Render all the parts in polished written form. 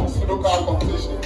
Snooker competition.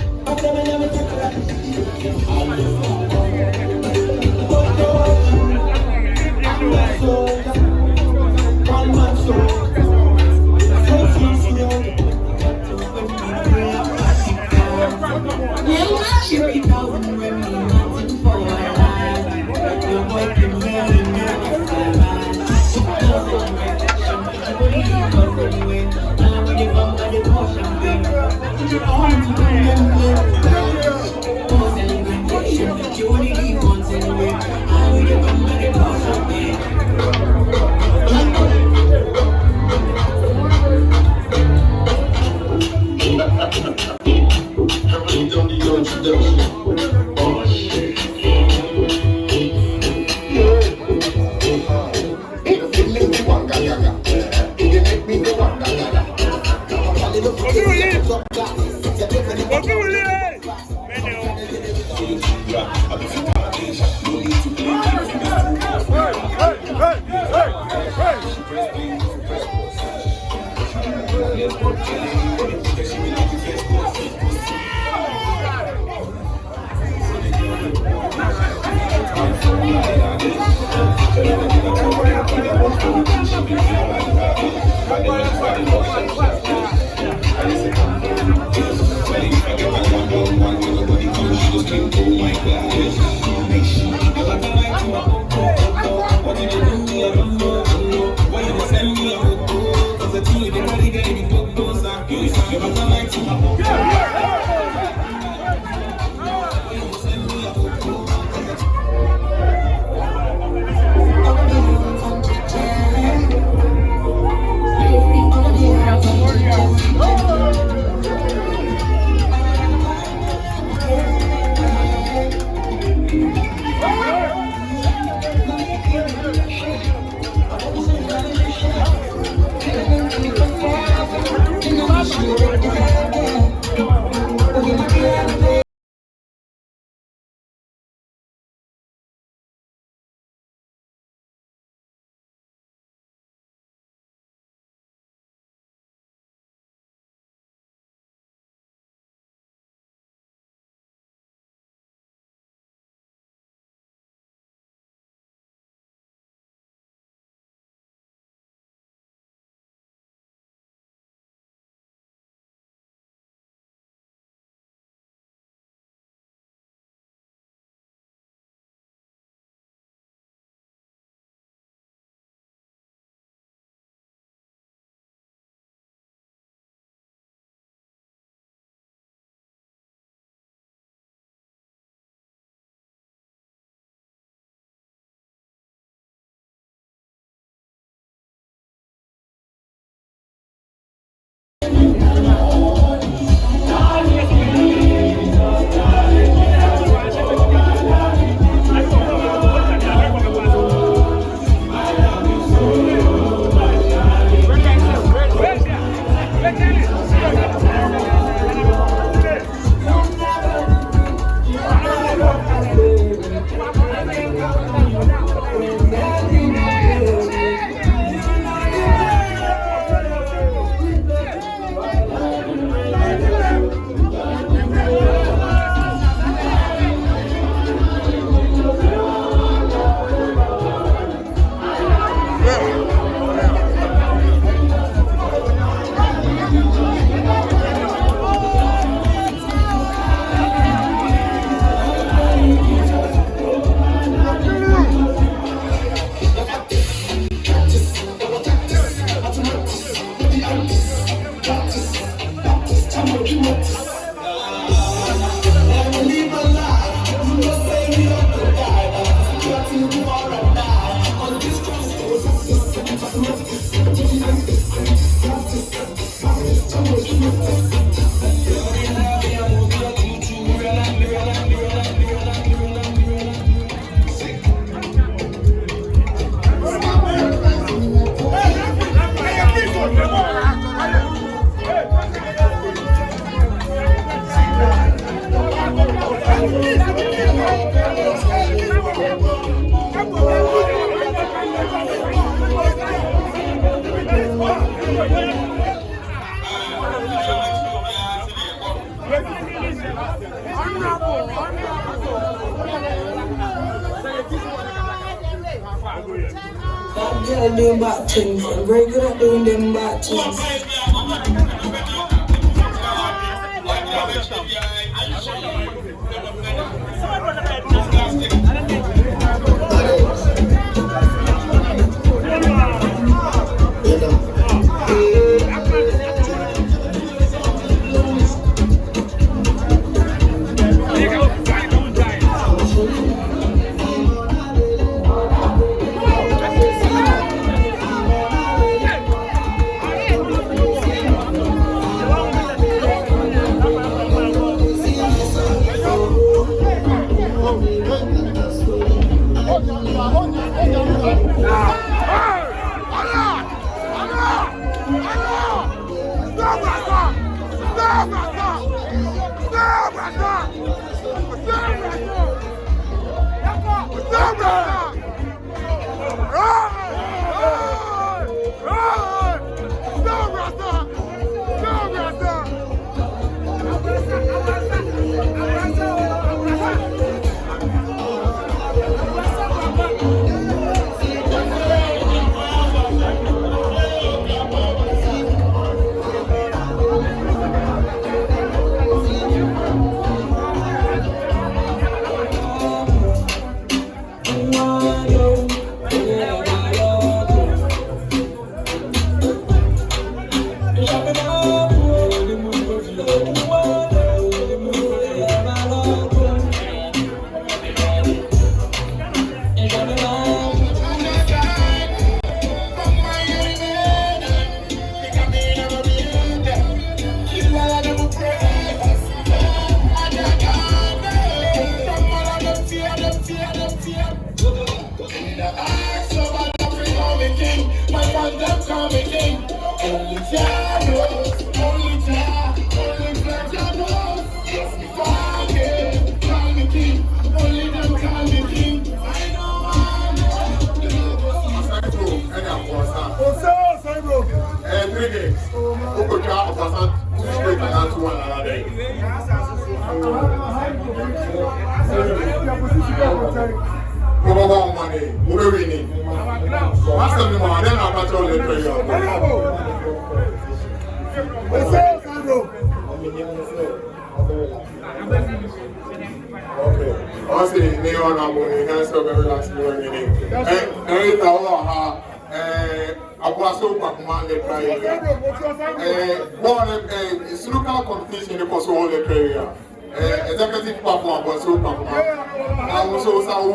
at doing bad things. I'm very good at doing them bad things. Snooker competition because all the career. Executive platform was so popular. Now we saw some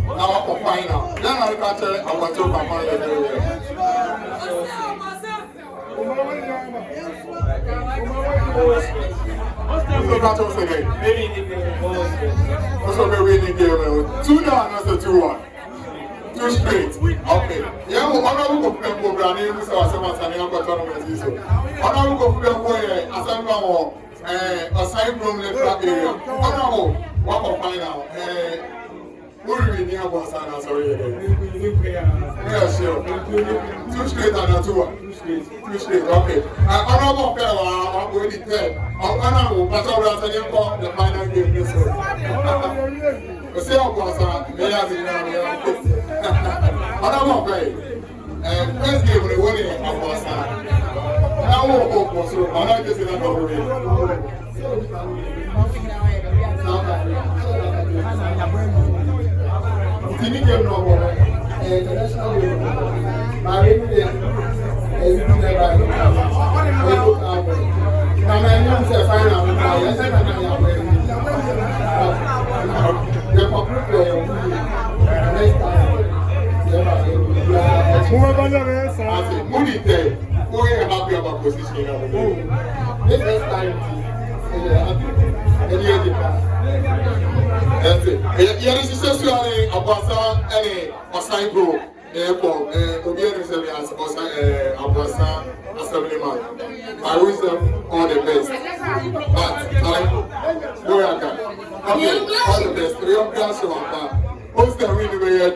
now for final. Then I got I want to perform the career. Also the winning game. 2-1 after 2-1. 2 straight. Okay. Yeah, we want to go for program. We say ourselves and we go tournament. So, we want to go for assemble aside from the track area. What for final? Who will be near was an answer? Yeah, sure. 2 straight and a 2-1. 2 straight. Okay. Honorable fellow, I'm going to tell. Honorable, but I was saying for the final game. We say was honorable fellow. First game we won it was now we go so I'm not just in a way. Tini game no more. International game. Marine game. I wish them all the best. But go ahead. Okay, all the best. We are going to who's the winner way you yeah,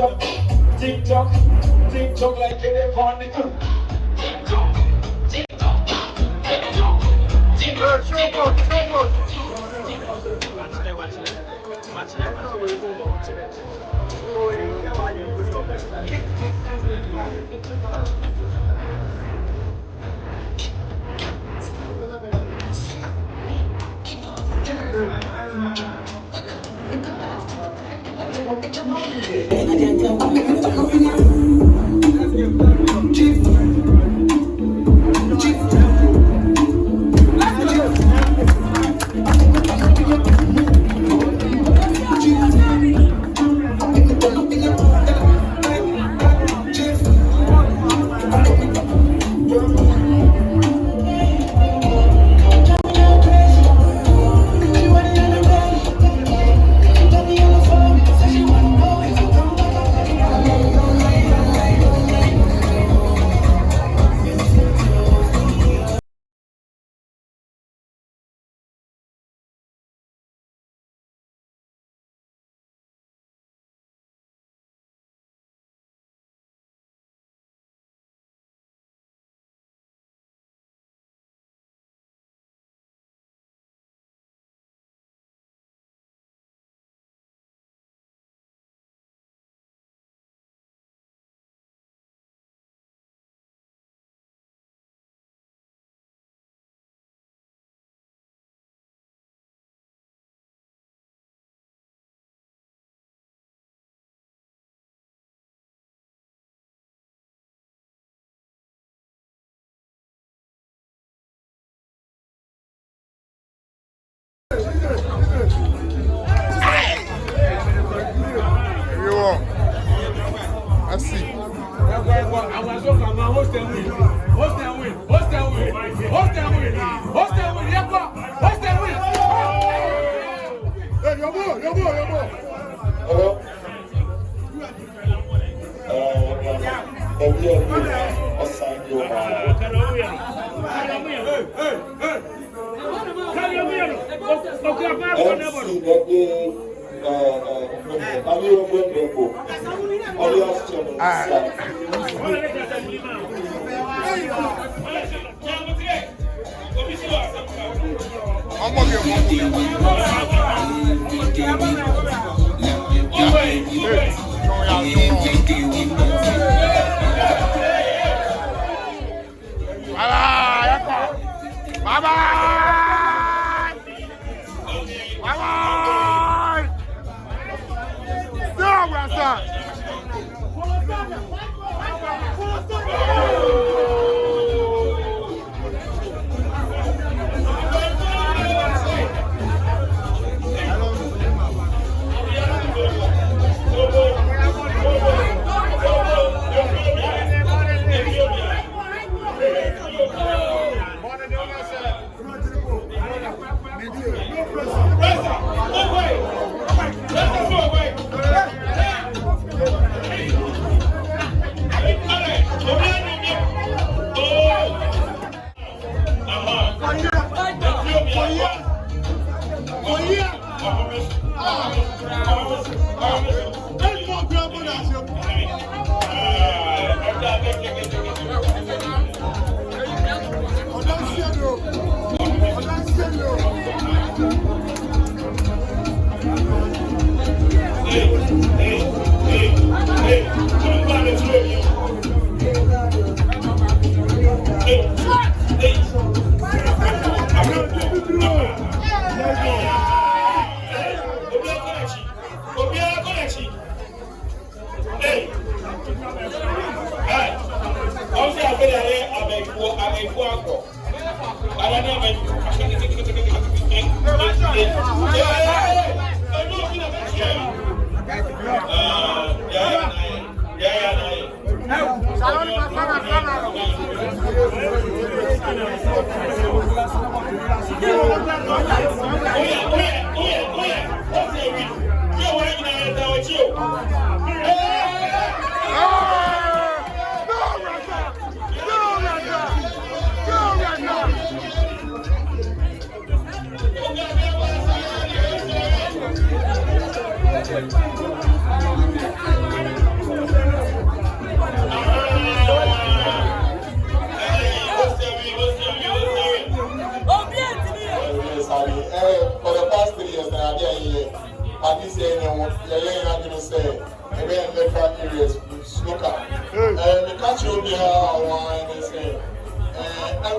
TikTok, TikTok like it on the TikTok, TikTok, TikTok, TikTok.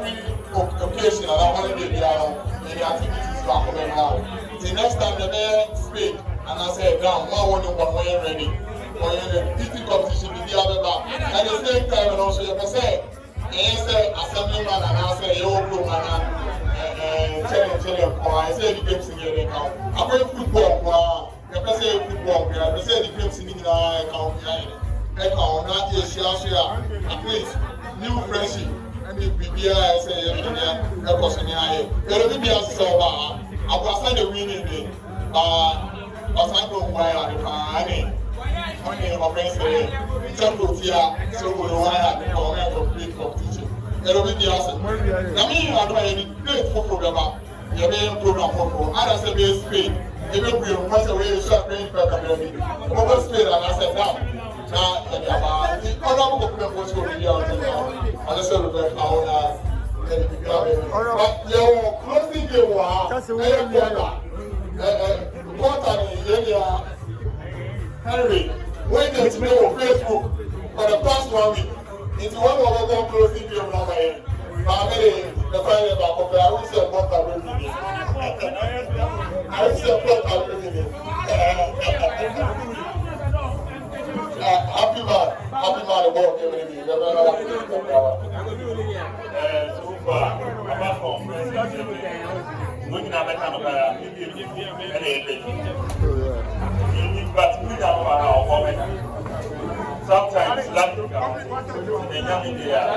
every occasion and holiday they are any activities back home now. The next time the man speak and I say down, one when you're ready. When you're beating competition with the other back. At the same time and also you can say, assemblyman and I say yo man and I say the games in here now. I play football, you can say football, you say the games in here now. Not at least new friendship. And if we say, a person here, there will be a silver. I was the winning day. I don't why I only my friends say, temple here, so we wire the complete competition. There will be the answer. I mean, I don't have any great program. You have a program for others, a base paid. If you bring once away, you start paying for the over speed, and I said, now. Now, the honorable was going to be out now. I just said, our but your closing game was Henry, when there's no Facebook for the past 1 week, it's one of the closing game number here. The final back of I will support everything. I will support everything. Happy man, the work every day. So far, apart from looking at the kind of but we have our women. Sometimes lucky they come in there.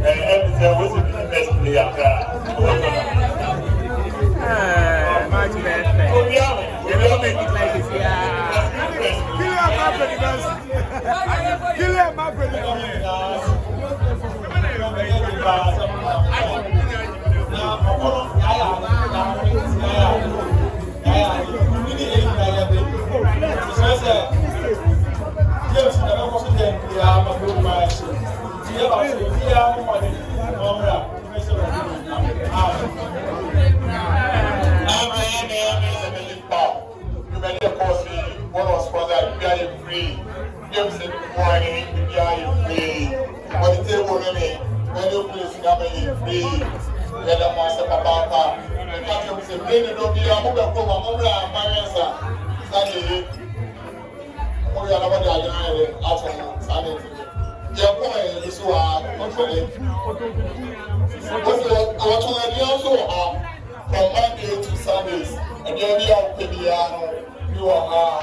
And there was the best player. Much better. You never make it like this, yeah. Kill him, my One was for that, we are free. James in the morning, we are free. When the table when you please, we are free. Let them answer Papa. And Captain said, Bring it up here, I'm going to go, I'm going to my answer. Sunday, we are about the afternoon, Sunday. Your point is so hard, actually. Our children also are from Monday to Sundays, and you'll be out to the you are,